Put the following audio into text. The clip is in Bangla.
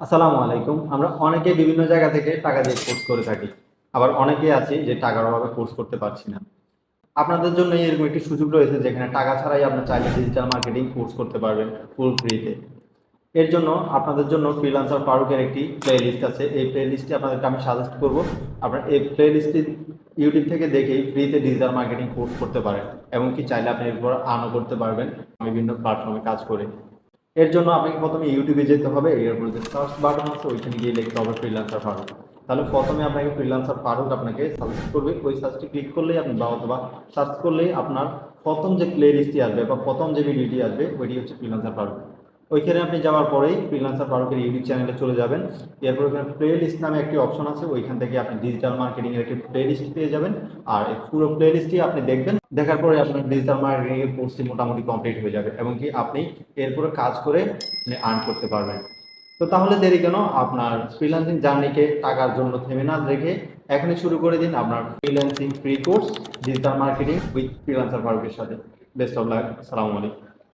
আসসালামু আলাইকুম। আমরা অনেকেই বিভিন্ন জায়গা থেকে টাকা দিয়ে কোর্স করে থাকি। আবার অনেকেই আছি যে টাকার অভাবে কোর্স করতে পারছি না। আপনাদের জন্য এরকম একটি সুযোগ রয়েছে যেখানে টাকা ছাড়াই আপনি চাইলে ডিজিটাল মার্কেটিং কোর্স করতে পারবেন ফুল ফ্রিতে। এর জন্য আপনাদের জন্য ফ্রিল্যান্সার ফারুকের একটি প্লেলিস্ট আছে। এই প্লেলিস্টটি আপনাদেরকে আমি সাজেস্ট করব। আপনারা এই প্লেলিস্টটি ইউটিউব থেকে দেখেই ফ্রিতে ডিজিটাল মার্কেটিং কোর্স করতে পারেন। এমনকি চাইলে আপনি এরপর আর্নও করতে পারবেন বিভিন্ন প্ল্যাটফর্মে কাজ করে। এর জন্য আপনাকে প্রথমে ইউটিউবে যেতে হবে। এরপরে যে সার্চ বাটন আছে ওইখানে গিয়ে লিখতে হবে ফ্রিল্যান্সার ফারুক। তাহলে প্রথমে আপনাকে ফ্রিল্যান্সার ফারুক আপনাকে সাজেস্ট করবে। ওই সার্চটি ক্লিক করলেই আপনি বা অথবা সার্চ করলেই আপনার প্রথম যে প্লে লিস্টটি আসবে বা প্রথম যে ভিডিওটি আসবে ওইটি হচ্ছে ফ্রিল্যান্সার ফারুক। ওইখানে আপনি যাওয়ার পরেই ফ্রিল্যান্সার ফারুকের ইউটিউব চ্যানেলে চলে যাবেন। এরপর ওখানে প্লে লিস্ট নামে একটি অপশন আছে, ওইখান থেকে আপনি ডিজিটাল মার্কেটিং এর একটি প্লে লিস্ট পেয়ে যাবেন। আর এই পুরো প্লে লিস্টটি আপনি দেখবেন, দেখার পরে আপনার ডিজিটাল মার্কেটিং এর কোর্সটি মোটামুটি কমপ্লিট হয়ে যাবে এবং কি আপনি এরপরে কাজ করে আর্ন করতে পারবেন। তো তাহলে দেরি কেন? আপনার ফ্রিল্যান্সিং জার্নিকে টাকার জন্য থেমে না রেখে এখনই শুরু করে দিন আপনার freelancing free course digital marketing with freelancer ফারুকের সাথে। Best of luck. আসসালামু আলাইকুম।